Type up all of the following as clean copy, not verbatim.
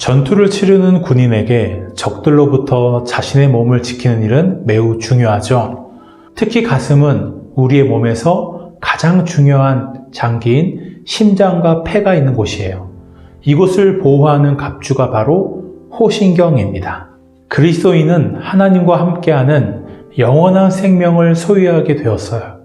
전투를 치르는 군인에게 적들로부터 자신의 몸을 지키는 일은 매우 중요하죠. 특히 가슴은 우리의 몸에서 가장 중요한 장기인 심장과 폐가 있는 곳이에요. 이곳을 보호하는 갑주가 바로 호신경입니다. 그리스도인은 하나님과 함께하는 영원한 생명을 소유하게 되었어요.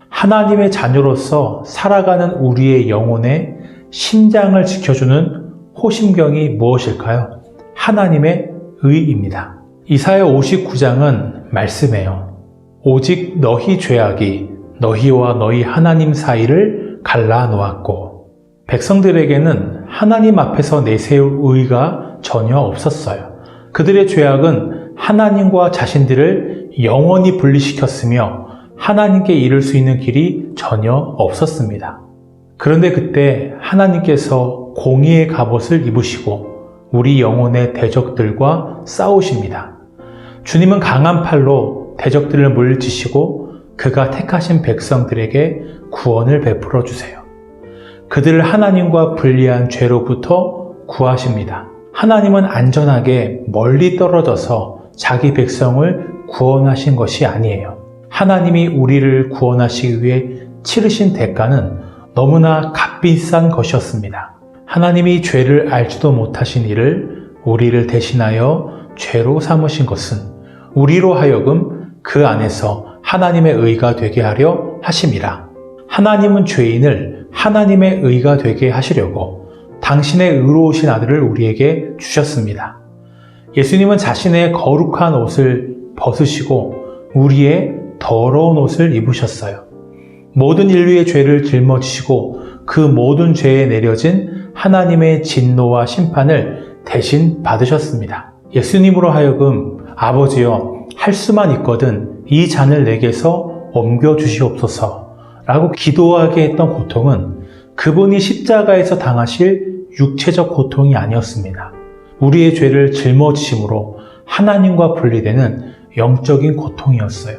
하나님의 자녀로서 살아가는 우리의 영혼의 심장을 지켜주는 호심경이 무엇일까요? 하나님의 의입니다. 이사야 59장은 말씀해요. 오직 너희 죄악이 너희와 너희 하나님 사이를 갈라놓았고, 백성들에게는 하나님 앞에서 내세울 의가 전혀 없었어요. 그들의 죄악은 하나님과 자신들을 영원히 분리시켰으며 하나님께 이를 수 있는 길이 전혀 없었습니다. 그런데 그때 하나님께서 공의의 갑옷을 입으시고 우리 영혼의 대적들과 싸우십니다. 주님은 강한 팔로 대적들을 물리치시고 그가 택하신 백성들에게 구원을 베풀어 주세요. 그들을 하나님과 분리한 죄로부터 구하십니다. 하나님은 안전하게 멀리 떨어져서 자기 백성을 구원하신 것이 아니에요. 하나님이 우리를 구원하시기 위해 치르신 대가는 너무나 값비싼 것이었습니다. 하나님이 죄를 알지도 못하신 이를 우리를 대신하여 죄로 삼으신 것은 우리로 하여금 그 안에서 하나님의 의가 되게 하려 하심이라. 하나님은 죄인을 하나님의 의가 되게 하시려고 당신의 의로우신 아들을 우리에게 주셨습니다. 예수님은 자신의 거룩한 옷을 벗으시고 우리의 더러운 옷을 입으셨어요. 모든 인류의 죄를 짊어지시고 그 모든 죄에 내려진 하나님의 진노와 심판을 대신 받으셨습니다. 예수님으로 하여금 아버지여, 할 수만 있거든 이 잔을 내게서 옮겨주시옵소서 라고 기도하게 했던 고통은 그분이 십자가에서 당하실 육체적 고통이 아니었습니다. 우리의 죄를 짊어지심으로 하나님과 분리되는 영적인 고통이었어요.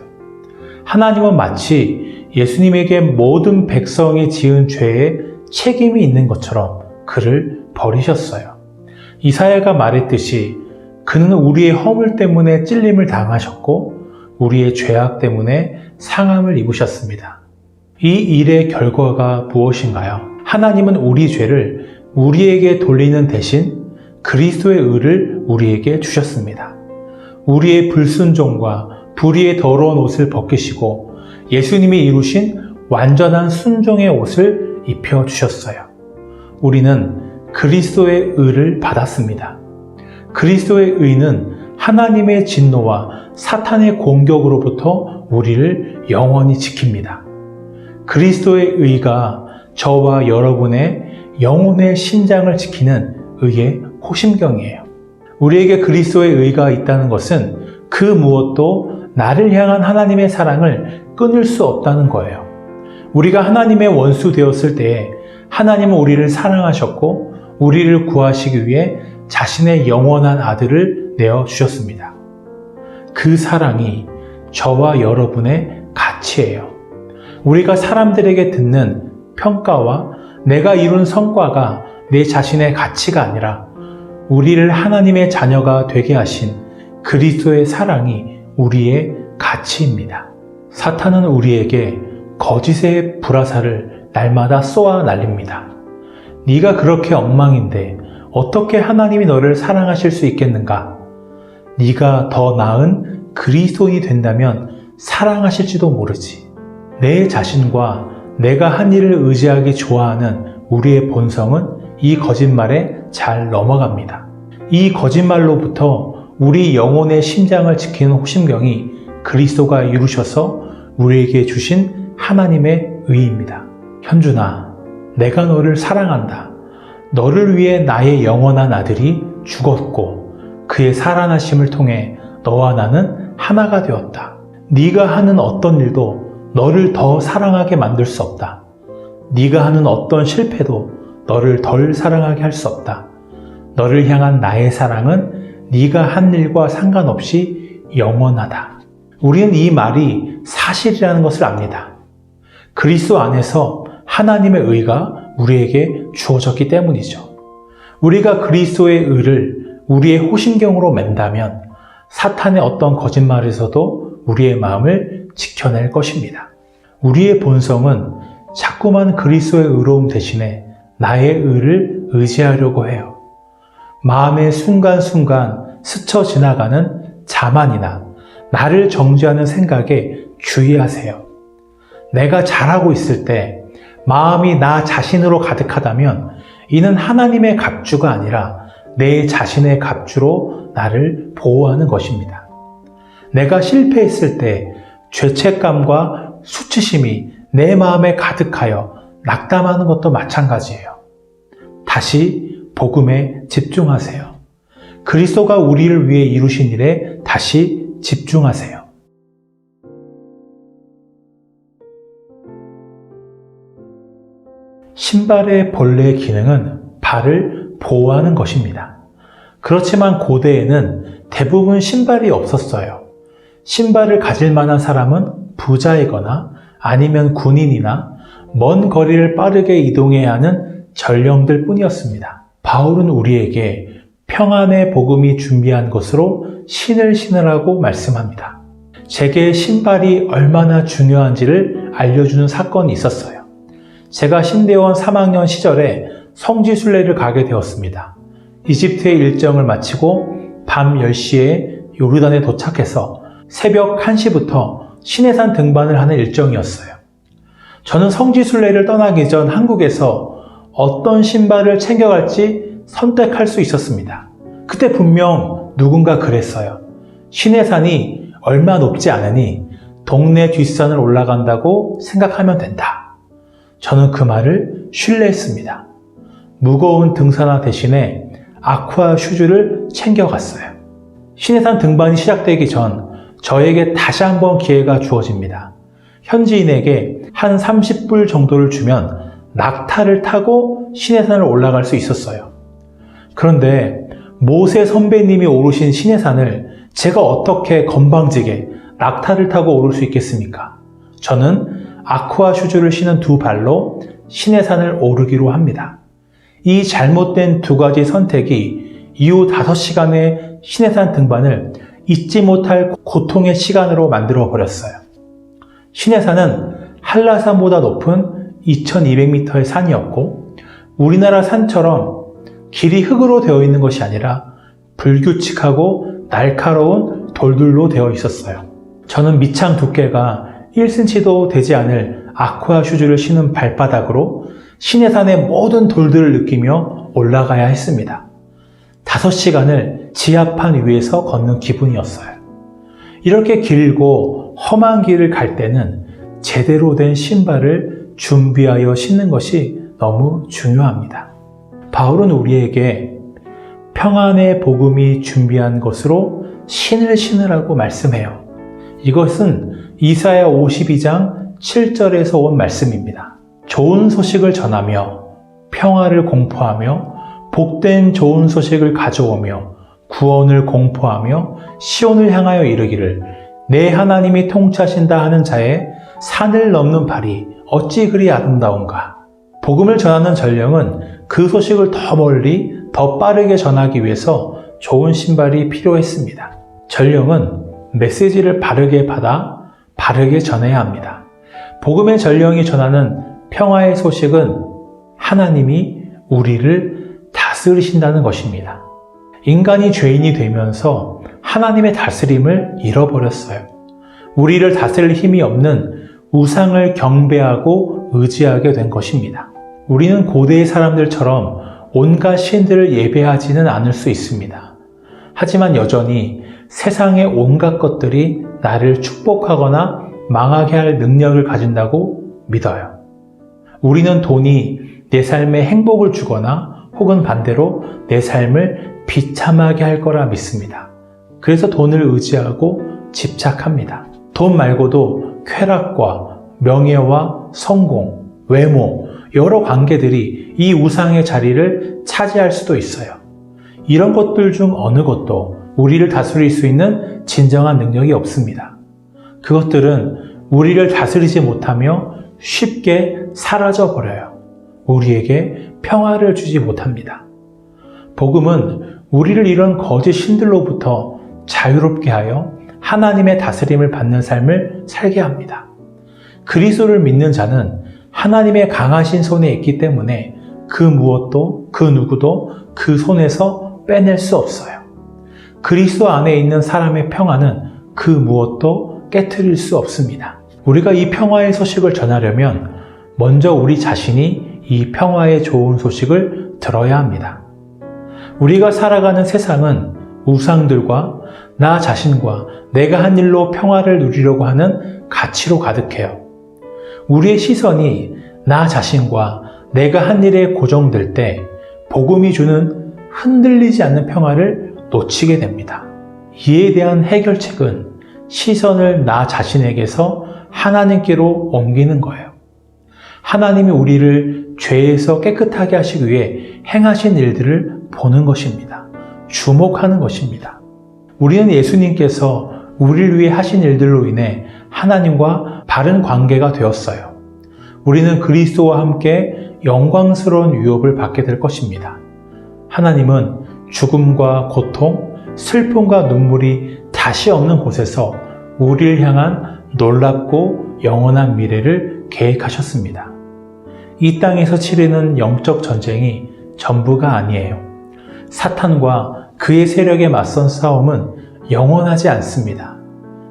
하나님은 마치 예수님에게 모든 백성이 지은 죄에 책임이 있는 것처럼 그를 버리셨어요. 이사야가 말했듯이 그는 우리의 허물 때문에 찔림을 당하셨고 우리의 죄악 때문에 상함을 입으셨습니다. 이 일의 결과가 무엇인가요? 하나님은 우리 죄를 우리에게 돌리는 대신 그리스도의 의를 우리에게 주셨습니다. 우리의 불순종과 불의의 더러운 옷을 벗기시고 예수님이 이루신 완전한 순종의 옷을 입혀주셨어요. 우리는 그리스도의 의를 받았습니다. 그리스도의 의는 하나님의 진노와 사탄의 공격으로부터 우리를 영원히 지킵니다. 그리스도의 의가 저와 여러분의 영혼의 심장을 지키는 의의 호심경이에요. 우리에게 그리스도의 의가 있다는 것은 그 무엇도 나를 향한 하나님의 사랑을 끊을 수 없다는 거예요. 우리가 하나님의 원수 되었을 때에 하나님은 우리를 사랑하셨고 우리를 구하시기 위해 자신의 영원한 아들을 내어주셨습니다. 그 사랑이 저와 여러분의 가치예요. 우리가 사람들에게 듣는 평가와 내가 이룬 성과가 내 자신의 가치가 아니라 우리를 하나님의 자녀가 되게 하신 그리스도의 사랑이 우리의 가치입니다. 사탄은 우리에게 거짓의 불화살을 날마다 쏘아 날립니다. 네가 그렇게 엉망인데 어떻게 하나님이 너를 사랑하실 수 있겠는가? 네가 더 나은 그리스도인이 된다면 사랑하실지도 모르지. 내 자신과 내가 한 일을 의지하기 좋아하는 우리의 본성은 이 거짓말에 잘 넘어갑니다. 이 거짓말로부터 우리 영혼의 심장을 지키는 호심경이 그리스도가 이루셔서 우리에게 주신 하나님의 의입니다. 현준아, 내가 너를 사랑한다. 너를 위해 나의 영원한 아들이 죽었고 그의 살아나심을 통해 너와 나는 하나가 되었다. 네가 하는 어떤 일도 너를 더 사랑하게 만들 수 없다. 네가 하는 어떤 실패도 너를 덜 사랑하게 할 수 없다. 너를 향한 나의 사랑은 네가 한 일과 상관없이 영원하다. 우리는 이 말이 사실이라는 것을 압니다. 그리스도 안에서 하나님의 의가 우리에게 주어졌기 때문이죠. 우리가 그리스도의 의를 우리의 호심경으로 맨다면 사탄의 어떤 거짓말에서도 우리의 마음을 지켜낼 것입니다. 우리의 본성은 자꾸만 그리스도의 의로움 대신에 나의 의를 의지하려고 해요. 마음의 순간순간 스쳐 지나가는 자만이나 나를 정죄하는 생각에 주의하세요. 내가 잘하고 있을 때 마음이 나 자신으로 가득하다면 이는 하나님의 갑주가 아니라 내 자신의 갑주로 나를 보호하는 것입니다. 내가 실패했을 때 죄책감과 수치심이 내 마음에 가득하여 낙담하는 것도 마찬가지예요. 다시 복음에 집중하세요. 그리스도가 우리를 위해 이루신 일에 다시 집중하세요. 신발의 본래 기능은 발을 보호하는 것입니다. 그렇지만 고대에는 대부분 신발이 없었어요. 신발을 가질 만한 사람은 부자이거나 아니면 군인이나 먼 거리를 빠르게 이동해야 하는 전령들 뿐이었습니다. 바울은 우리에게 평안의 복음이 준비한 것으로 신을 신으라고 말씀합니다. 제게 신발이 얼마나 중요한지를 알려주는 사건이 있었어요. 제가 신대원 3학년 시절에 성지순례를 가게 되었습니다. 이집트의 일정을 마치고 밤 10시에 요르단에 도착해서 새벽 1시부터 시내산 등반을 하는 일정이었어요. 저는 성지순례를 떠나기 전 한국에서 어떤 신발을 챙겨갈지 선택할 수 있었습니다. 그때 분명 누군가 그랬어요. 시내산이 얼마 높지 않으니 동네 뒷산을 올라간다고 생각하면 된다. 저는 그 말을 신뢰했습니다. 무거운 등산화 대신에 아쿠아 슈즈를 챙겨갔어요. 시내산 등반이 시작되기 전 저에게 다시 한번 기회가 주어집니다. 현지인에게 한 30불 정도를 주면 낙타를 타고 시내산을 올라갈 수 있었어요. 그런데 모세 선배님이 오르신 시내산을 제가 어떻게 건방지게 낙타를 타고 오를 수 있겠습니까? 저는 아쿠아 슈즈를 신은 두 발로 시내산을 오르기로 합니다. 이 잘못된 두 가지 선택이 이후 5시간의 시내산 등반을 잊지 못할 고통의 시간으로 만들어 버렸어요. 시내산은 한라산보다 높은 2200m의 산이었고 우리나라 산처럼 길이 흙으로 되어 있는 것이 아니라 불규칙하고 날카로운 돌들로 되어 있었어요. 저는 밑창 두께가 1cm도 되지 않을 아쿠아 슈즈를 신은 발바닥으로 시내산의 모든 돌들을 느끼며 올라가야 했습니다. 5시간을 지하판 위에서 걷는 기분이었어요. 이렇게 길고 험한 길을 갈 때는 제대로 된 신발을 준비하여 신는 것이 너무 중요합니다. 바울은 우리에게 평안의 복음이 준비한 것으로 신을 신으라고 말씀해요. 이것은 이사야 52장 7절에서 온 말씀입니다. 좋은 소식을 전하며 평화를 공포하며 복된 좋은 소식을 가져오며 구원을 공포하며 시온을 향하여 이르기를 내 하나님이 통치하신다 하는 자의 산을 넘는 발이 어찌 그리 아름다운가. 복음을 전하는 전령은 그 소식을 더 멀리 더 빠르게 전하기 위해서 좋은 신발이 필요했습니다. 전령은 메시지를 바르게 받아 바르게 전해야 합니다. 복음의 전령이 전하는 평화의 소식은 하나님이 우리를 다스리신다는 것입니다. 인간이 죄인이 되면서 하나님의 다스림을 잃어버렸어요. 우리를 다스릴 힘이 없는 우상을 경배하고 의지하게 된 것입니다. 우리는 고대의 사람들처럼 온갖 신들을 예배하지는 않을 수 있습니다. 하지만 여전히 세상의 온갖 것들이 나를 축복하거나 망하게 할 능력을 가진다고 믿어요. 우리는 돈이 내 삶에 행복을 주거나 혹은 반대로 내 삶을 비참하게 할 거라 믿습니다. 그래서 돈을 의지하고 집착합니다. 돈 말고도 쾌락과 명예와 성공, 외모, 여러 관계들이 이 우상의 자리를 차지할 수도 있어요. 이런 것들 중 어느 것도 우리를 다스릴 수 있는 진정한 능력이 없습니다. 그것들은 우리를 다스리지 못하며 쉽게 사라져 버려요. 우리에게 평화를 주지 못합니다. 복음은 우리를 이런 거짓 신들로부터 자유롭게 하여 하나님의 다스림을 받는 삶을 살게 합니다. 그리스도를 믿는 자는 하나님의 강하신 손에 있기 때문에 그 무엇도, 그 누구도 그 손에서 빼낼 수 없어요. 그리스도 안에 있는 사람의 평안은 그 무엇도 깨트릴 수 없습니다. 우리가 이 평화의 소식을 전하려면 먼저 우리 자신이 이 평화의 좋은 소식을 들어야 합니다. 우리가 살아가는 세상은 우상들과 나 자신과 내가 한 일로 평화를 누리려고 하는 가치로 가득해요. 우리의 시선이 나 자신과 내가 한 일에 고정될 때 복음이 주는 흔들리지 않는 평화를 놓치게 됩니다. 이에 대한 해결책은 시선을 나 자신에게서 하나님께로 옮기는 거예요. 하나님이 우리를 죄에서 깨끗하게 하시기 위해 행하신 일들을 보는 것입니다. 주목하는 것입니다. 우리는 예수님께서 우리를 위해 하신 일들로 인해 하나님과 바른 관계가 되었어요. 우리는 그리스도와 함께 영광스러운 유업을 받게 될 것입니다. 하나님은 죽음과 고통, 슬픔과 눈물이 다시 없는 곳에서 우리를 향한 놀랍고 영원한 미래를 계획하셨습니다. 이 땅에서 치르는 영적 전쟁이 전부가 아니에요. 사탄과 그의 세력에 맞선 싸움은 영원하지 않습니다.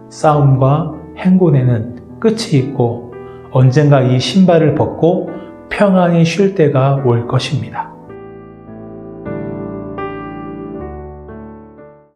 싸움과 행군에는 끝이 있고 언젠가 이 신발을 벗고 평안히 쉴 때가 올 것입니다.